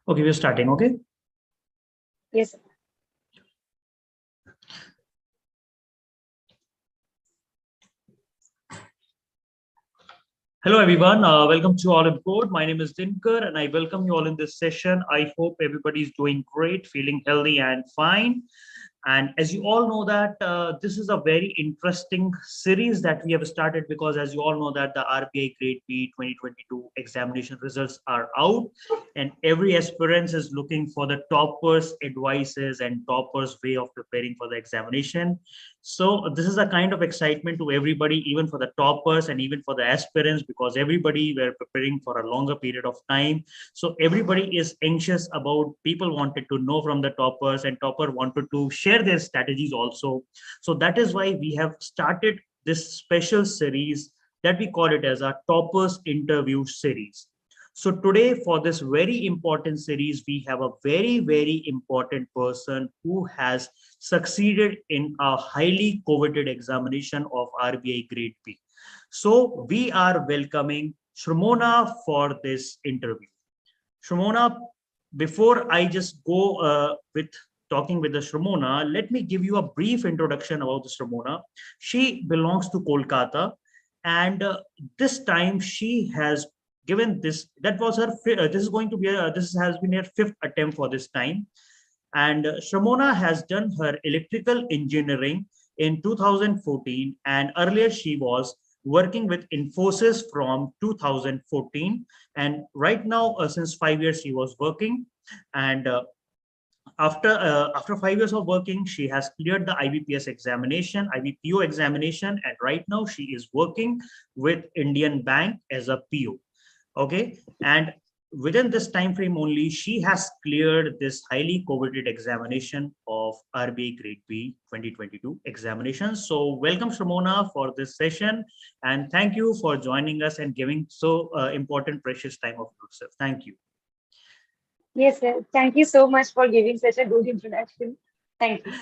Okay, we're starting. Okay. Yes. Hello, everyone. Welcome to Oliveboard. My name is Dinkar, and I welcome you all in this session. I hope everybody is doing great, feeling healthy and fine. And as you all know that this is a very interesting series that we have started because as you all know that the RBI Grade B 2022 examination results are out and every aspirant is looking for the toppers advices and toppers way of preparing for the examination. So this is a kind of excitement to everybody, even for the toppers and even for the aspirants, because everybody were preparing for a longer period of time. So everybody is anxious about, people wanted to know from the toppers and topper wanted to share their strategies also. So that is why we have started this special series that we call it as a toppers interview series. So today for this very important series, we have a very important person who has succeeded in a highly coveted examination of RBI Grade B. So we are welcoming SRamana for this interview. SRamana, before I just go with talking with the SRamana, let me give you a brief introduction about the SRamana. She belongs to Kolkata, and this time she has given this. That was her. This is going to be. This has been her fifth attempt for this time, and SRamana has done her electrical engineering in 2014, and earlier she was working with Infosys from 2014, and right now since 5 years she was working, and after 5 years of working, she has cleared the IBPS examination, IBPO examination, and right now she is working with Indian Bank as a PO. Okay, and within this time frame only, she has cleared this highly coveted examination of RBI Grade B 2022 examination. So welcome SRamana for this session, and thank you for joining us and giving so important precious time of yourself. Thank you. Yes, sir. Thank you so much for giving such a good introduction. Thank you.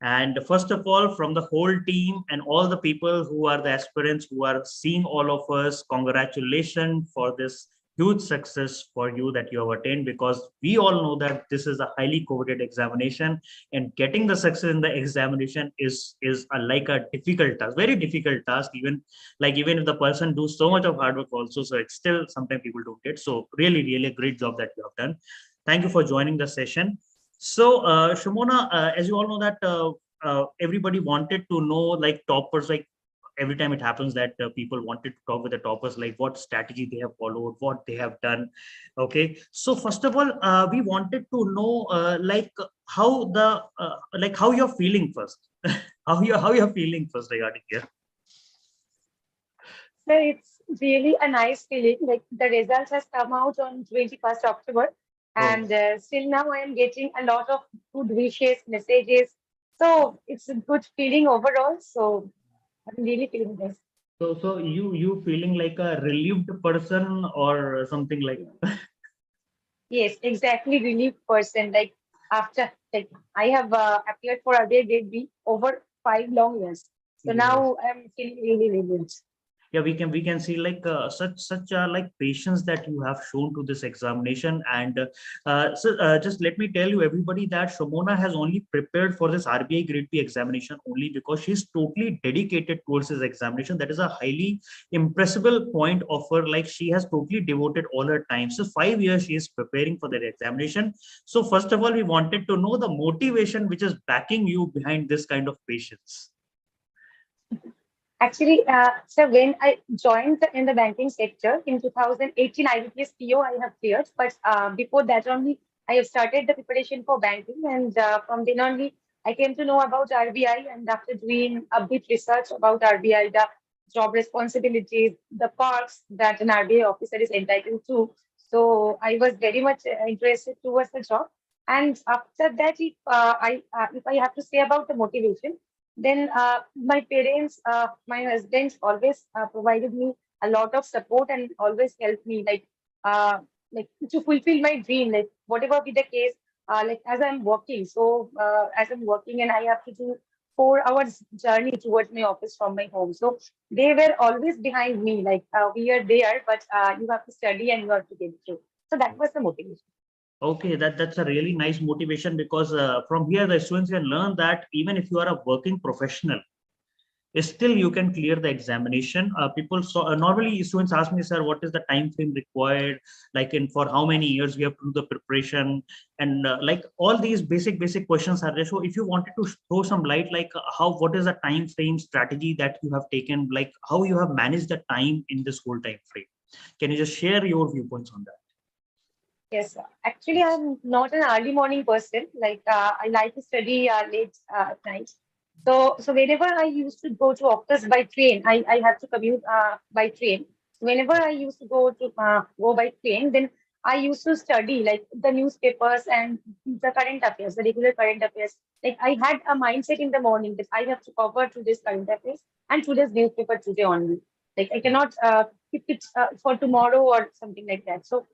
And first of all, from the whole team and all the people who are the aspirants who are seeing all of us, congratulations for this huge success for you that you have attained, because we all know that this is a highly coveted examination and getting the success in the examination is like a difficult task, very difficult task, even if the person do so much of hard work also, so it's still sometimes people don't get. So really a great job that you have done. Thank you for joining the session. So, SRamana, as you all know that everybody wanted to know, like toppers, like every time it happens that people wanted to talk with the toppers, like what strategy they have followed, what they have done. Okay. So first of all, we wanted to know, how you're feeling first, how you're feeling first regarding here. So it's really a nice feeling. Like the results has come out on 21st October. And still now I am getting a lot of good wishes, messages. So it's a good feeling overall. So I'm really feeling this. So you feeling like a relieved person or something like that? Yes, exactly. Relief person. Like after, like I have appeared for RBI Grade B over 5 long years. So Yes. now I'm feeling really relieved. Yeah, we can see like such like patience that you have shown to this examination. And just let me tell you everybody that SRamana has only prepared for this RBI Grade B examination only because she's totally dedicated towards this examination. That is a highly impressible point of her. Like she has totally devoted all her time, so 5 years she is preparing for that examination. So first of all, we wanted to know the motivation which is backing you behind this kind of patience. Actually, so when I joined in the banking sector in 2018, IBPS PO I have cleared, but before that only I have started the preparation for banking, and from then only I came to know about RBI, and after doing a bit research about RBI, the job responsibilities, the perks that an RBI officer is entitled to, so I was very much interested towards the job. And after that, if I have to say about the motivation, then my parents, my husband always provided me a lot of support and always helped me like to fulfill my dream, like whatever be the case, like as I'm working. So as I'm working and I have to do 4 hours journey towards my office from my home. So they were always behind me, like we are there, but you have to study and you have to get through. So that was the motivation. Okay, that's a really nice motivation because from here the students can learn that even if you are a working professional, still you can clear the examination. People normally students ask me, sir, what is the time frame required? Like in for how many years we have to do the preparation, and like all these basic questions are there. So if you wanted to throw some light, like how what is the time frame strategy that you have taken, like how you have managed the time in this whole time frame? Can you just share your viewpoints on that? Yes, actually, I'm not an early morning person. Like I like to study late at night. So whenever I used to go to office by train, I have to commute by train. Whenever I used to go by train, then I used to study like the newspapers and the current affairs, the regular current affairs. Like I had a mindset in the morning that I have to cover today's current affairs and today's newspaper today only. Like I cannot keep it for tomorrow or something like that. So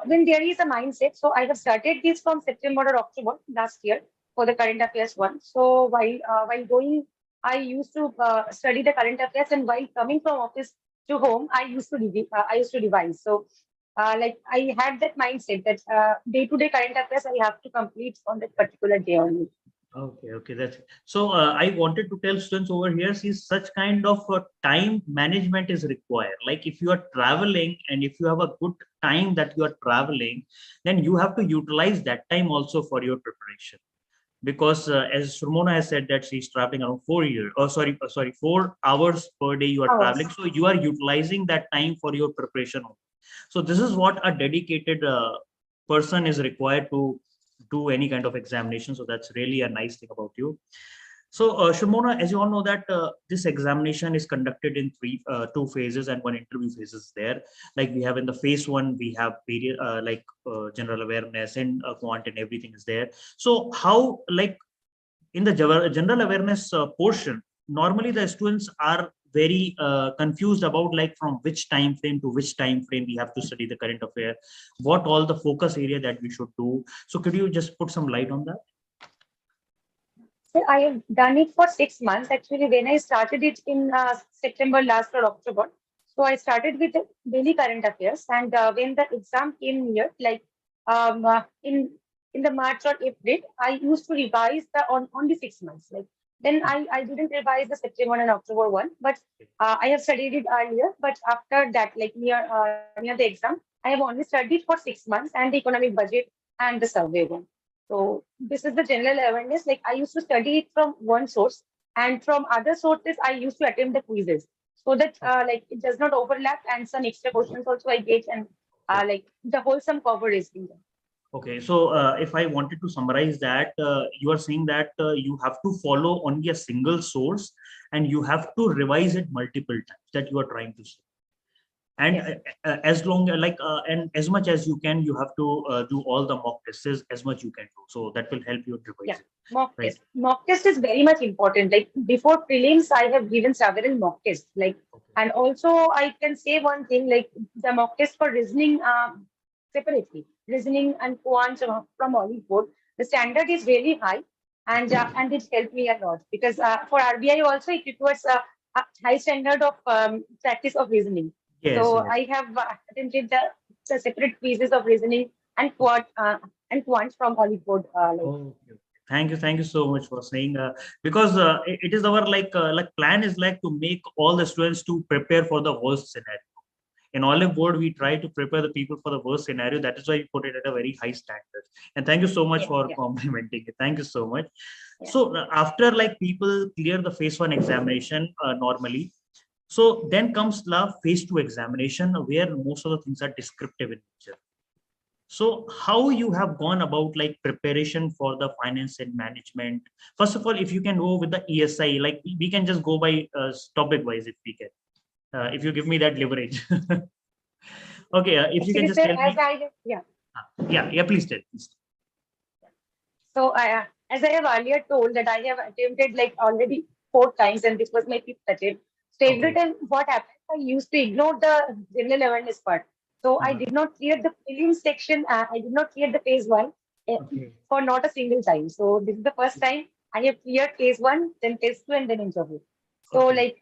when there is a mindset, so I have started this from September or October last year for the current affairs one. So while going, I used to study the current affairs, and while coming from office to home, I used to revise. So like I had that mindset that day to day current affairs I have to complete on that particular day only. Okay, that's so. I wanted to tell students over here, see, such kind of time management is required. Like if you are traveling and if you have a good time that you are traveling, then you have to utilize that time also for your preparation. Because as Ramona has said that she's traveling around 4 years, oh sorry, 4 hours per day you are traveling. Hours. So you are utilizing that time for your preparation. So this is what a dedicated person is required to do any kind of examination. So that's really a nice thing about you. So Shimona, as you all know that this examination is conducted in two phases and one interview phase is there. Like we have in the phase one, we have period general awareness and quant and everything is there. So how like in the general awareness portion, normally the students are very confused about like from which time frame to which time frame we have to study the current affair, what all the focus area that we should do. So could you just put some light on that? So I have done it for 6 months. Actually, when I started it in September last or October, so I started with the daily current affairs, and when the exam came near, like um, uh, in in the March or April, I used to revise the on the 6 months. Like then I didn't revise the September and October one, but I have studied it earlier. But after that, like near the exam, I have only studied for 6 months and the economic budget and the survey one. So this is the general awareness. Like I used to study it from one source, and from other sources, I used to attempt the quizzes so that like it does not overlap, and some extra questions also I get, and like the wholesome cover is being done. Okay, so if I wanted to summarize that, you are saying that you have to follow only a single source and you have to revise it multiple times that you are trying to say. And Yes. as long and as much as you can, you have to do all the mock tests as much you can do. So that will help you Yeah. revise it, Mock right? test. Mock test is very much important. Like before prelims, I have given several mock tests. Like, Okay. and also I can say one thing, like the mock test for reasoning separately, reasoning and quant from Oliveboard, the standard is really high, and it helped me a lot because for RBI also it requires a high standard of practice of reasoning. Yes, So yes. I have attempted the separate pieces of reasoning and quant from Oliveboard. Like Okay. Thank you so much for saying because it is our like plan is like to make all the students to prepare for the worst scenario. In Olive Board, we try to prepare the people for the worst scenario. That is why we put it at a very high standard. And thank you so much yeah, for yeah, complimenting it. Thank you so much. yeah. So after like people clear the phase one examination normally, so then comes the phase two examination where most of the things are descriptive in nature. So how you have gone about like preparation for the finance and management? First of all, if you can go with the ESI, like we can just go by topic wise if we can. If you give me that leverage. Okay, if you can Actually, just sir, tell as me. I yeah. Yeah, please tell. Please. So as I have earlier told that I have attempted like already 4 times, and this was my fifth attempt. So every Okay. time what happened, I used to ignore the general awareness part. So I Uh-huh. did not clear the prelims section. I did not clear the phase one uh, Okay. for not a single time. So this is the first time I have cleared phase one, then phase two, and then interview. So Okay. like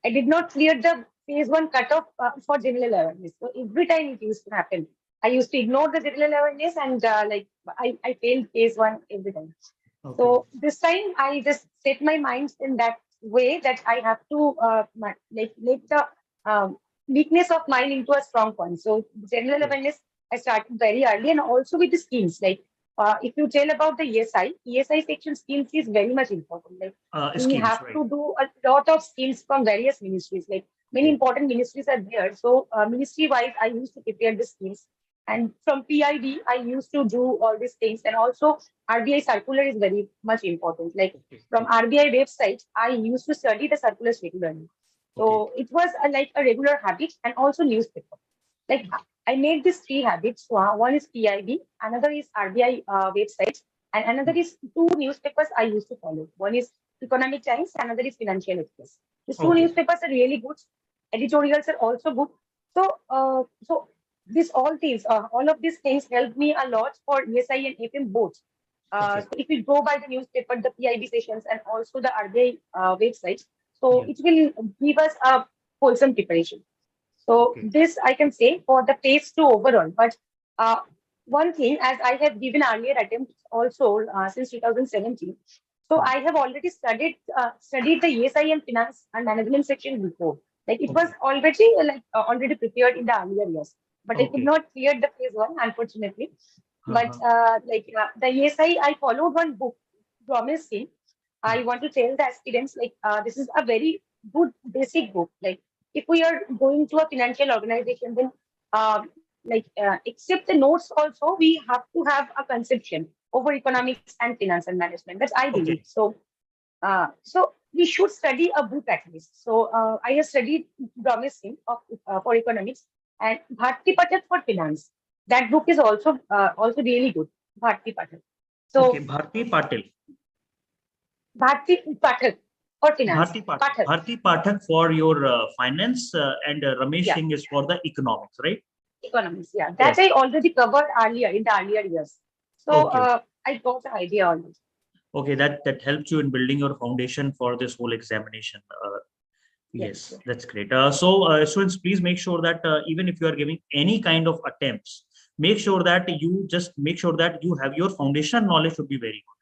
I did not clear the phase one cutoff for general awareness. So every time it used to happen. I used to ignore the general awareness and I failed phase one every time. Okay. So this time I just set my mind in that way that I have to make the weakness of mine into a strong point. So general Yes. awareness I started very early, and also with the schemes. Like if you tell about the ESI section schemes is very much important. Like we Schemes, have right? to do a lot of schemes from various ministries. Like many Okay. important ministries are there. So ministry wise, I used to prepare the schemes. And from PIB, I used to do all these things. And also RBI circular is very much important. Like Okay. from Okay. RBI website, I used to study the circulars regularly. Okay. So it was like a regular habit, and also newspaper. Like I made these three habits. One is PIB, another is RBI website, and another Hmm. is two newspapers I used to follow. One is Economic Times, another is Financial Express. These two Okay. newspapers are really good. Editorials are also good. So this all of these things helped me a lot for ESI and FM both. Okay. So if we go by the newspaper, the PIB sessions, and also the RBI website, so Yeah. it will give us a wholesome preparation. So Okay. this I can say for the phase two overall. But uh, one thing, as I have given earlier attempts also since 2017, so Hmm. I have already studied the ESI and finance and management section before. Like it was Okay. already prepared in the earlier years, but I could Okay. not clear the phase one unfortunately. But Uh-huh. the ESI, I followed one book, Promising. Hmm. I want to tell the aspirants this is a very good basic book. Like if we are going to a financial organization, then except the notes also, we have to have a conception over economics and finance and management. That's I believe. Okay. So we should study a book at least. So I have studied Promising for economics and Bharti Patel for finance. That book is also really good. Bharti Patel. Okay. So Bharti Patil. Bharti Patel for finance. Bharti Pathak. Patel. Bharti Pathak for your finance, and Ramesh Yeah. Singh is for the economics, right? Economics. Yeah. That Yes. I already covered earlier in the earlier years. So Okay. I got the idea on it. Okay. That helps you in building your foundation for this whole examination. Yes. Yes, that's great. So, students, please make sure that even if you are giving any kind of attempts, make sure that you have your foundation knowledge should be very good.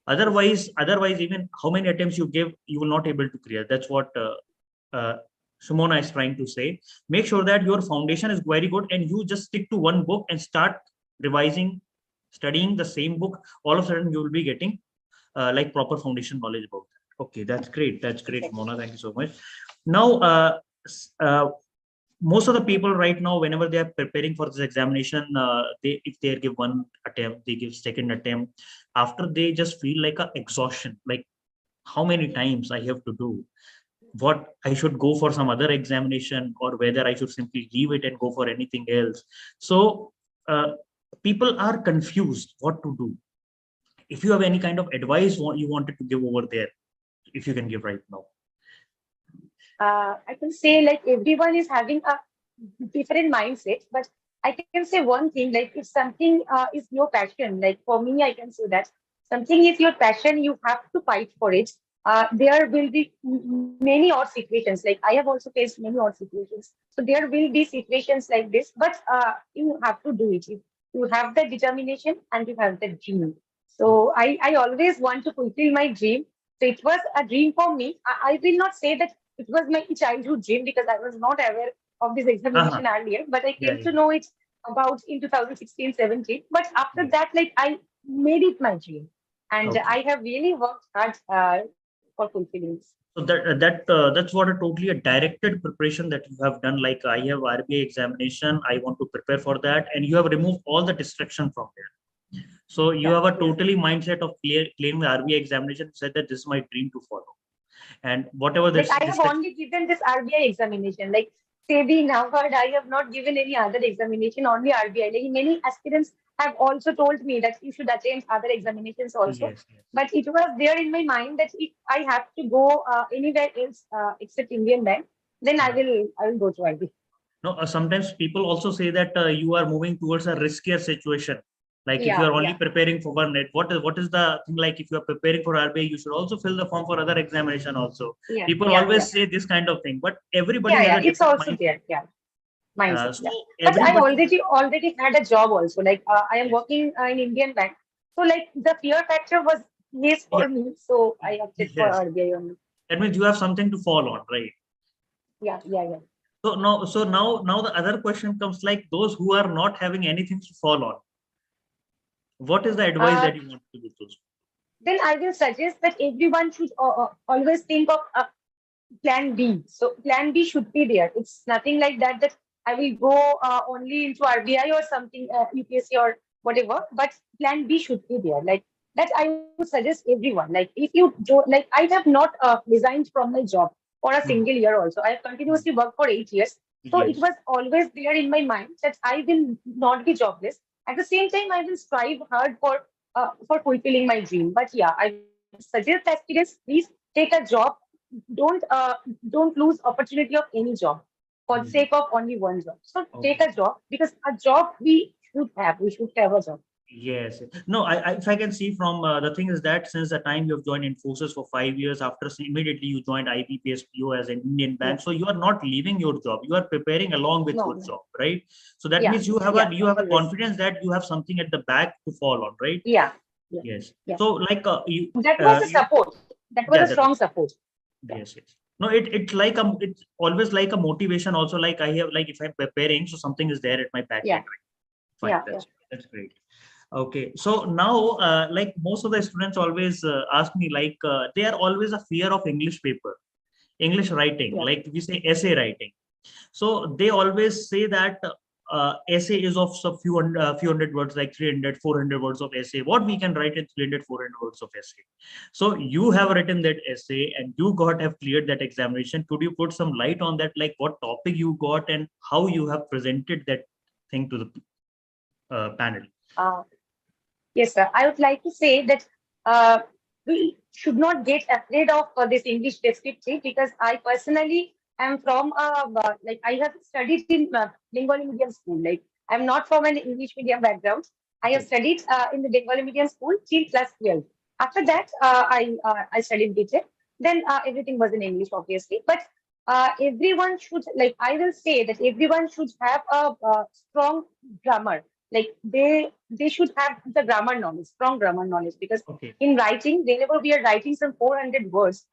Otherwise, even how many attempts you give, you will not able to clear. That's what uh, Sumona is trying to say. Make sure that your foundation is very good and you just stick to one book and start revising, studying the same book. All of a sudden, you will be getting like proper foundation knowledge about that. Okay, that's great. That's great, Exactly. Mona. Thank you so much. Now, most of the people right now, whenever they are preparing for this examination, if they give one attempt, they give second attempt. After they just feel like a exhaustion, like how many times I have to do, what I should go for some other examination, or whether I should simply leave it and go for anything else. So people are confused what to do. If you have any kind of advice what you wanted to give over there, if you can give right now. I can say like everyone is having a different mindset, but I can say one thing like if something is your passion, like for me, I can say that something is your passion, you have to fight for it. There will be many odd situations. Like I have also faced many odd situations. So there will be situations like this, but you have to do it. You have the determination and you have the dream. So I always want to fulfill my dream. So it was a dream for me. I will not say that it was my childhood dream because I was not aware of this Uh-huh. examination earlier, but I Yeah, came to yeah, know it about in 2016, 17. But after yeah. that, like I made it my dream. And Okay. I have really worked hard for fulfilling this. So that's what a totally a directed preparation that you have done. Like I have RBI examination, I want to prepare for that, and you have removed all the distraction from there. So you Yeah, have a yeah. totally mindset of clearing the RBI examination. Said that this is my dream to follow, and whatever Like this I have distraction. only given this RBI examination. Like SEBI, Nabard, I have not given any other examination, only RBI. Like many aspirants have also told me that you should attend other examinations also. Yes, yes. But it was there in my mind that if I have to go anywhere else except Indian Bank, then Uh-huh. I will go to RBI. No, sometimes people also say that you are moving towards a riskier situation. Like if you Yeah, are only yeah, preparing for one net, what is the thing, like if you are preparing for RBI, you should also fill the form for other examination also. yeah, People yeah, yeah. always say this kind of thing, but everybody Yeah, has yeah. a It's different also mindset. there. Yeah. mindset. So Yeah. But I everybody, already had a job also. Like I am yes, working in Indian bank. So like the fear factor was yes yeah, for me. So I opted for yes. RBI only. That means you have something to fall on, right? Yeah, yeah, yeah. So now the other question comes, like those who are not having anything to fall on. What is the advice Uh, that you want to give those? then I will suggest that everyone should always think of plan B. So plan B should be there. It's nothing like that that I will go only into RBI or something, UPSC or whatever. But plan B should be there. Like that, I would suggest everyone. Like if you do, like I have not resigned from my job for a Mhm. single year. Also, I have Mhm. continuously worked for 8 years. So it Yes. was always there in my mind that I will not be jobless. At the same time, I will strive hard for fulfilling my dream. But yeah, I would suggest aspirants, please take a job. Don't don't lose opportunity of any job for the Mhm. sake of only one job. So take Okay. a job because a job we should have. We should have a job. Yes. No, if I can see from the thing is that since the time you have joined Infosys for 5 years, after immediately you joined IPPSPO as an Indian Yeah. bank, so you are not leaving your job. You are preparing along with No, your no. job, right? So that Yeah. means you have Yeah. a Always. confidence that you have something at the back to fall on, right? Yeah. Yeah. Yes. Yeah. So like That was a you support. That was yeah, a that strong support. Yeah. yes, yes. No, it's like it's always like a motivation also. Like I have, like if I'm preparing, so something is there at my back Yeah. end, right? Fine, Yeah. Yeah. that's great. Okay, so now like most of the students always ask me, like they are always a fear of English paper, English writing, Yeah. like we say essay writing. So they always say that essay is of some few hundred words, like 300, 400 words of essay. What we can write in 300, 400 words of essay. So you have written that essay and you got have cleared that examination. Could you put some light on that, like what topic you got and how you have presented that thing to the panel? Uh, Yes, sir. I would like to say that uh, we should not get afraid of this English descriptive because I personally am from like I have studied in Bengali medium school. Like I'm not from an English medium background. I have Okay. studied in the Bengali medium school till class 12. After that, I studied BTech. Then everything was in English, obviously. But everyone should, like I will say that everyone should have a strong grammar, like they should have the grammar knowledge, strong grammar knowledge, because Okay. in writing, whenever we are writing some 400 words,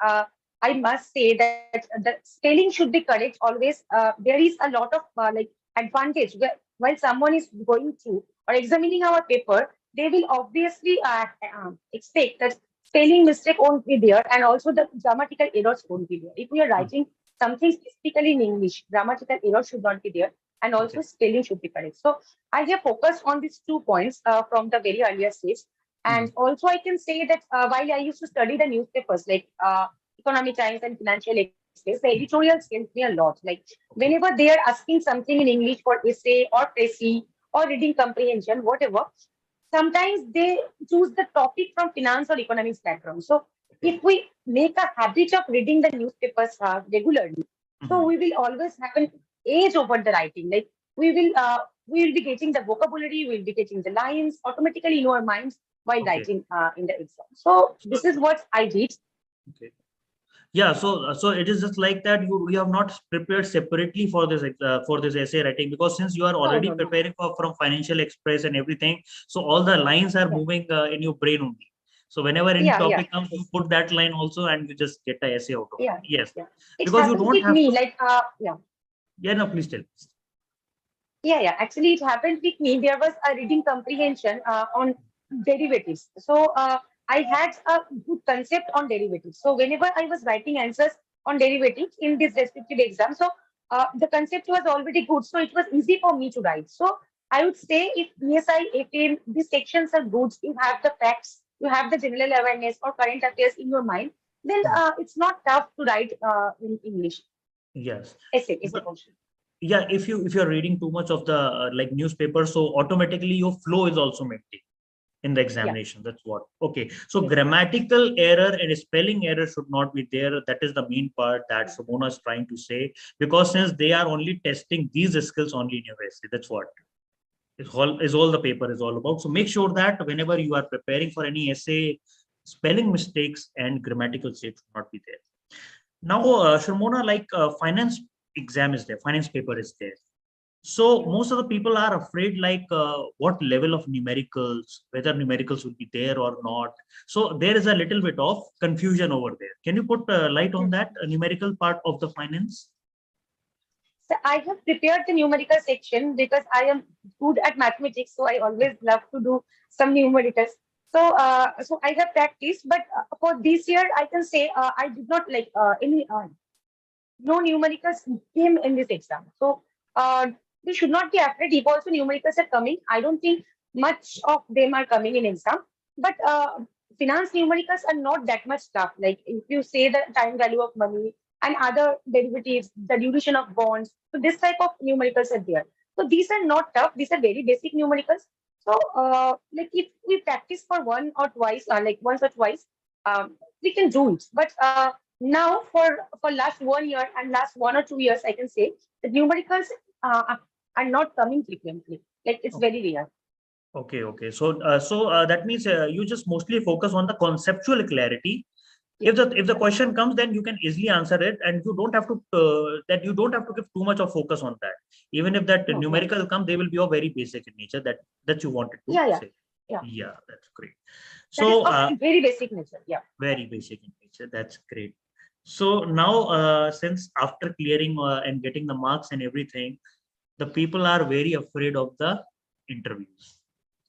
I must say that the spelling should be correct always. There is a lot of advantage while someone is going through or examining our paper, they will obviously expect that spelling mistake won't be there and also the grammatical errors won't be there. If we are Hmm. writing something specifically in English, grammatical errors should not be there and Okay. also spelling should be correct. So I have focused on these 2 points from the very earlier stage. Hmm. And also, I can say that while I used to study the newspapers like Economic Times and Financial Express, the editorials helped me a lot. Like whenever Okay. they are asking something in English for essay or précis or reading comprehension, whatever, sometimes they choose the topic from finance or economics background. So Okay. if we make a habit of reading the newspapers regularly, so Mhm. we will always have an edge over the writing. Like we will be getting the vocabulary, we'll be getting the lines automatically in our minds while Okay. writing in the exam. So So, this is what I did. okay. Yeah. So it is just like that. You have not prepared separately for this essay writing, because since you are No, already no, no. preparing from Financial Express and everything, so all the lines are Yeah, moving in your brain only. So whenever any yeah, yeah. topic comes, you Yes. put that line also, and you just get the essay out of it. Yeah, Yes, yeah. It because you happened don't with have me. to. Like yeah. Yeah. No. Please tell. Yeah, yeah. Actually, it happened with me. There was a reading comprehension on derivatives. So I had a good concept on derivatives. So whenever I was writing answers on derivatives in this descriptive exam, so the concept was already good. So it was easy for me to write. So I would say if ESI, APM, these sections are good, you have the facts, you have the general awareness or current affairs in your mind, then Mhm. it's not tough to write in English. Yes. Essay portion. Yeah, if you're reading too much of the like newspaper, so automatically your flow is also maintained in the Yeah. examination. That's what. Okay, so Yes. grammatical error and spelling error should not be there. That is the main part that Yeah. Simona is trying to say, because since they are only testing these skills only in your essay, that's what is all the paper is all about. So make sure that whenever you are preparing for any essay, spelling mistakes and grammatical mistakes should not be there. Now, Shramona, like finance exam is there, finance paper is there. So most of the people are afraid, like what level of numericals, whether numericals will be there or not. So there is a little bit of confusion over there. Can you put light on that numerical part of the finance? So I have prepared the numerical section because I am good at mathematics, so I always love to do some numericals. So I have practiced, but for this year, I can say I did not like any no numericals came in this exam. So we should not be afraid if also numericals are coming. I don't think much of them are coming in exam, but finance numericals are not that much tough. Like if you say the time value of money and other derivatives, the duration of bonds, so this type of numericals are there. So these are not tough. These are very basic numericals. So like if we practice for one or twice, like once or twice, we can do it. But now for last 1 year and last 1 or 2 years, I can say the numericals are not coming frequently. Like it's very rare. Okay, okay. So, that means you just mostly focus on the conceptual clarity. Yeah. If the question comes, then you can easily answer it, and you don't have to give too much of focus on that. Even if that No, no. numerical come, they will be of very basic in nature. That you wanted to Yeah, yeah, say. yeah. Yeah, that's great. That is So, of very basic nature. Yeah. very basic in nature. That's great. So now, since after clearing and getting the marks and everything, the people are very afraid of the interviews,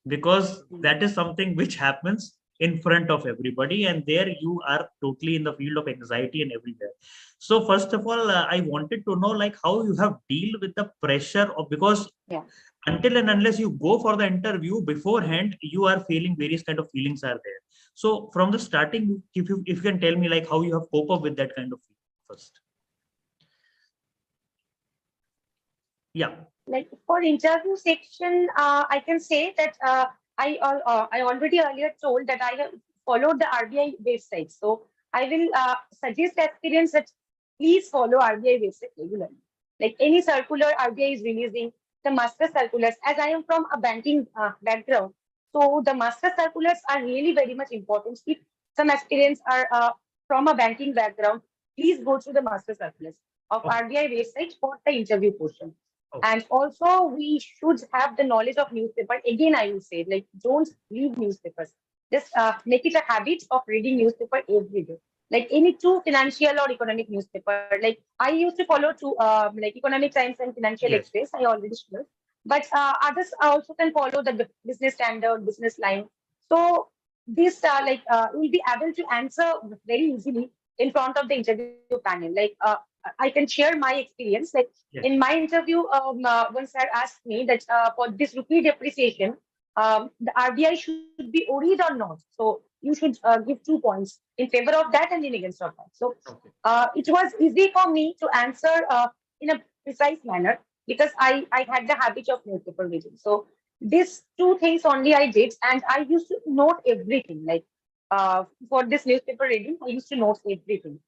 because Mm. that is something which happens in front of everybody, and there you are totally in the field of anxiety and everywhere. So first of all, I wanted to know, like, how you have deal with the pressure of, because Yeah. until and unless you go for the interview beforehand, you are feeling various kind of feelings are there. So from the starting, if you can tell me, like, how you have cope up with that kind of feeling first. Yeah. Like for interview section, I can say that I already earlier told that I have followed the RBI website. So I will suggest aspirants that please follow RBI website regularly. Like any circular RBI is releasing, the master circulars. As I am from a banking background, so the master circulars are really very much important. If some aspirants are from a banking background, please go to the master circulars of Okay. RBI website for the interview portion. Okay. And also, we should have the knowledge of newspaper. Again, I will say, like, don't read newspapers. Just make it a habit of reading newspaper every day. Like any two financial or economic newspaper. Like I used to follow two, like Economic Times and Financial Yes. Express. I already shared. But others also can follow the business standard, business line. So this, will be able to answer very easily in front of the interview panel. Like I can share my experience. Like Yes. in my interview, one sir asked me that for this rupee depreciation, the RBI should be worried or not. So you should give 2 points in favor of that and in against of that. So Okay. it was easy for me to answer in a precise manner because I had the habit of newspaper reading. So these two things only I did, and I used to note everything. Like for this newspaper reading, I used to note everything.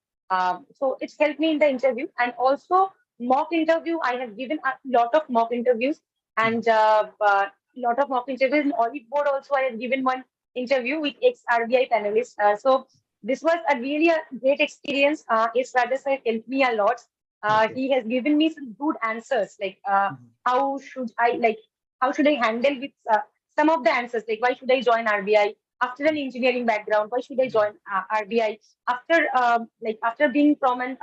So it's helped me in the interview, and also mock interview. I have given a lot of mock interviews and lot of mock interviews in Oliveboard. Also, I have given one interview with ex RBI panelists. So this was a really a great experience. It's rather sir helped me a lot. Okay. He has given me some good answers, like Mhm. how should I like how should I handle with some of the answers, like why should I join RBI after an engineering background? Why should I join RBI after after being from an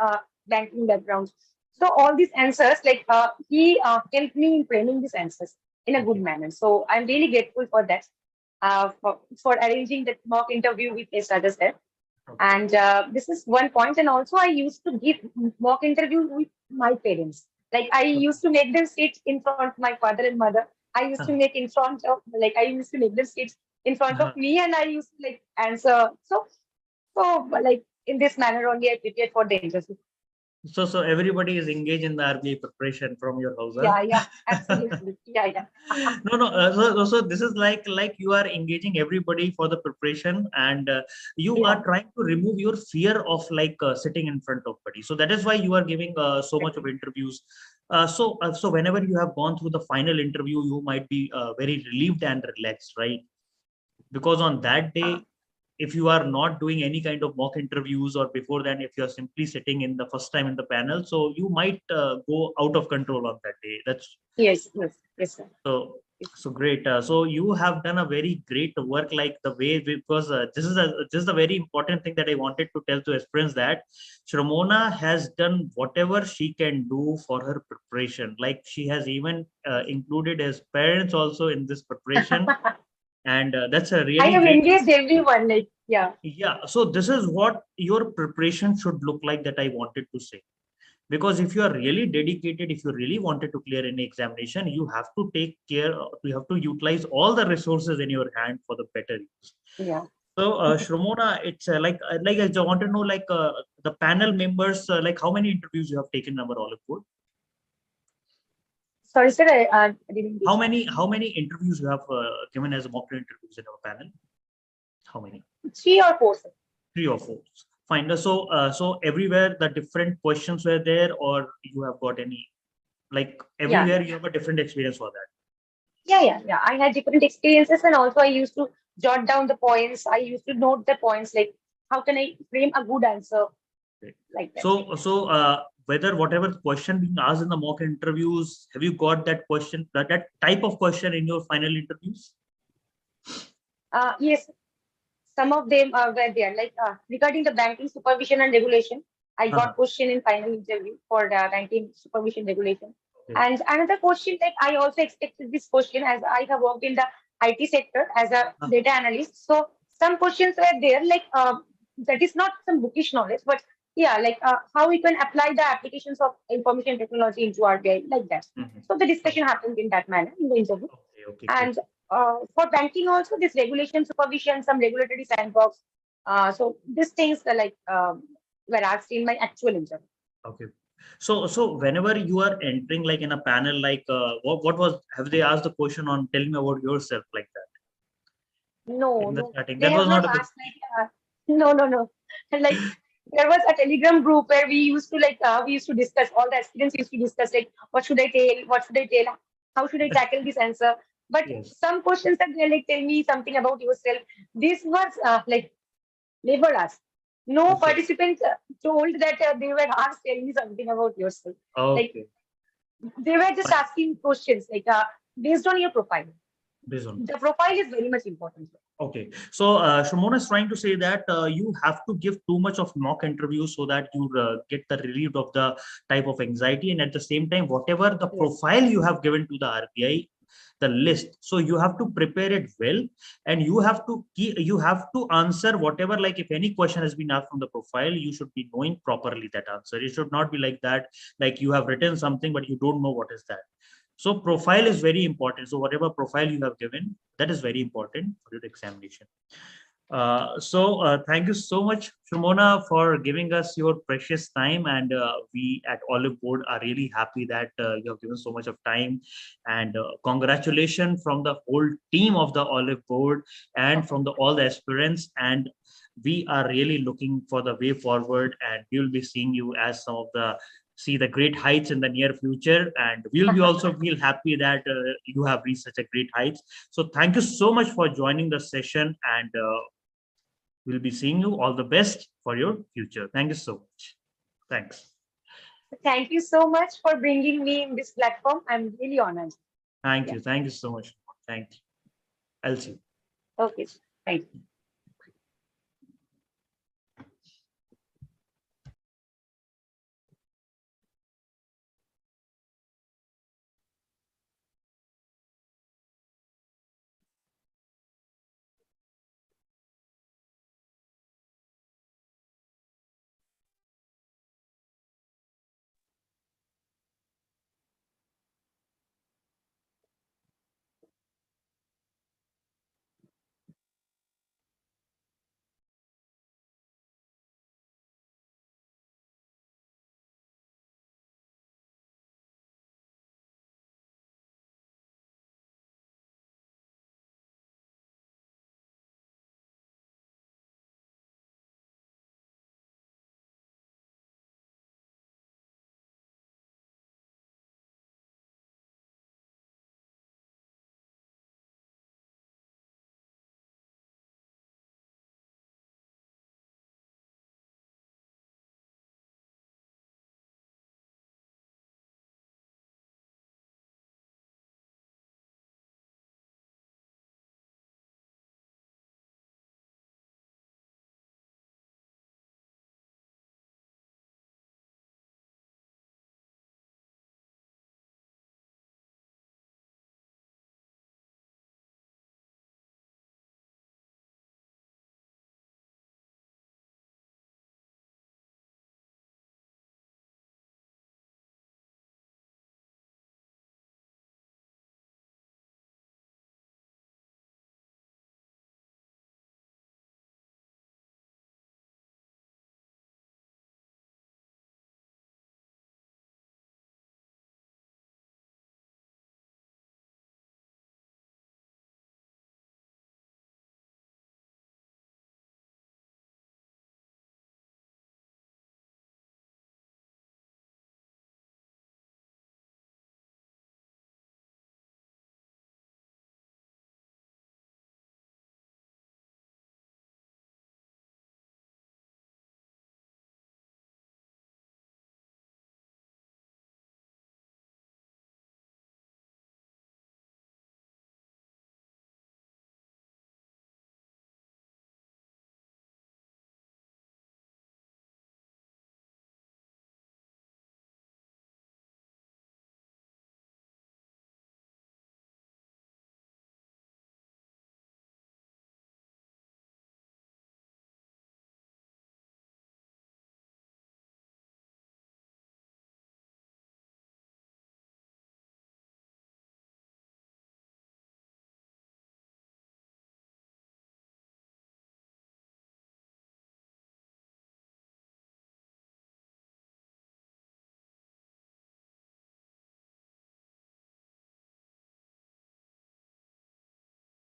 banking background? So all these answers, like he helped me in framing these answers in a good Okay. manner. So I'm really grateful for that, for arranging that mock interview with Estrada sir. Okay. And this is one point. And also, I used to give mock interview with my parents. Like I used to make them sit in front of my father and mother. I used to make in front of I used to make them sit in front of me, and I used to like answer. So like in this manner only, I prepared for the interview. So everybody is engaged in the RBI preparation from your house, Yeah, yeah, huh? absolutely. Yeah, yeah. No, no. So this is like you are engaging everybody for the preparation, and you Yeah, are trying to remove your fear of sitting in front of buddy. So that is why you are giving so much of exactly. interviews. So whenever you have gone through the final interview, you might be very relieved and relaxed, right? Because on that Uh, day, if you are not doing any kind of mock interviews, or before then, if you're simply sitting in the first time in the panel, so you might go out of control on that day. That's Yes, yes, sir. so. Yes. So great. So you have done a very great work, like the way, because this is a very important thing that I wanted to tell to aspirants, that SRamana has done whatever she can do for her preparation. Like she has even included his parents also in this preparation, and that's a I really have great. engaged everyone, like, yeah. Yeah. So this is what your preparation should look like, that I wanted to say. Because if you are really dedicated, if you really wanted to clear any examination, you have to take care, you have to utilize all the resources in your hand for the better use. Yeah. So SRamana, it's like I just want to know, like the panel members, like how many interviews you have taken in our Oliveboard? Sorry, sir, I didn't get How many interviews you have given as mock interviews in our panel? How many? 3 or 4, sir. 3 or 4. Fine. So everywhere the different questions were there, or you have got any, like Yeah, everywhere you have a different experience for that? yeah. I had different experiences, and also I used to jot down the points. I used to note the points, like how can I frame a good answer, Okay. like that. So whether whatever question being asked in the mock interviews, have you got that question, that type of question in your final interviews? Yes, some of them were there, like regarding the banking supervision and regulation. I Uh-huh. got question in final interview for the banking supervision regulation. Okay. And another question, like I also expected this question, as I have worked in the IT sector as a data analyst. So some questions were there, like that is not some bookish knowledge, but yeah, like how we can apply the applications of information technology into RBI, like that. Mhm. So the discussion happened in that manner in the interview. Okay, great. And for banking also, this regulation supervision, some regulatory sandbox. So these things are like were asked in my actual interview. Okay. So whenever you are entering like in a panel, like what was, have they asked the question on tell me about yourself, like that No, in the no, starting? they That have was not not a asked like no. Like there was a Telegram group where we used to we used to discuss, all the students used to discuss, like what should I tell, how should I tackle this answer. But yes. some questions that they like tell me something about yourself. This was like never asked. No Okay. participant told that they were asked, tell me something about yourself. Like Okay. they were just Fine. asking questions like based on your profile. Based on. The profile is very much important. Okay, so SRamana is trying to say that you have to give too much of mock interviews so that you get the relief of the type of anxiety, and at the same time, whatever the Yes. profile you have given to the RBI, the list, so you have to prepare it well, and you have to answer whatever, like if any question has been asked from the profile, you should be knowing properly that answer. It should not be like that, like you have written something but you don't know what is that. So profile is very important. So whatever profile you have given, that is very important for your examination. So thank you so much, SRamana, for giving us your precious time. And we at Oliveboard are really happy that you have given so much of time. And congratulations from the whole team of the Oliveboard and from all the aspirants. And we are really looking for the way forward. And we will be seeing you as some of the see the great heights in the near future, and we'll be also feel happy that you have reached such a great heights. So thank you so much for joining the session, and we'll be seeing you. All the best for your future. Thank you so much. Thanks. Thank you so much for bringing me in this platform. I'm really honored. Thank Yeah. you. Thank you so much. Thank you. I'll see you. Okay. Thank you.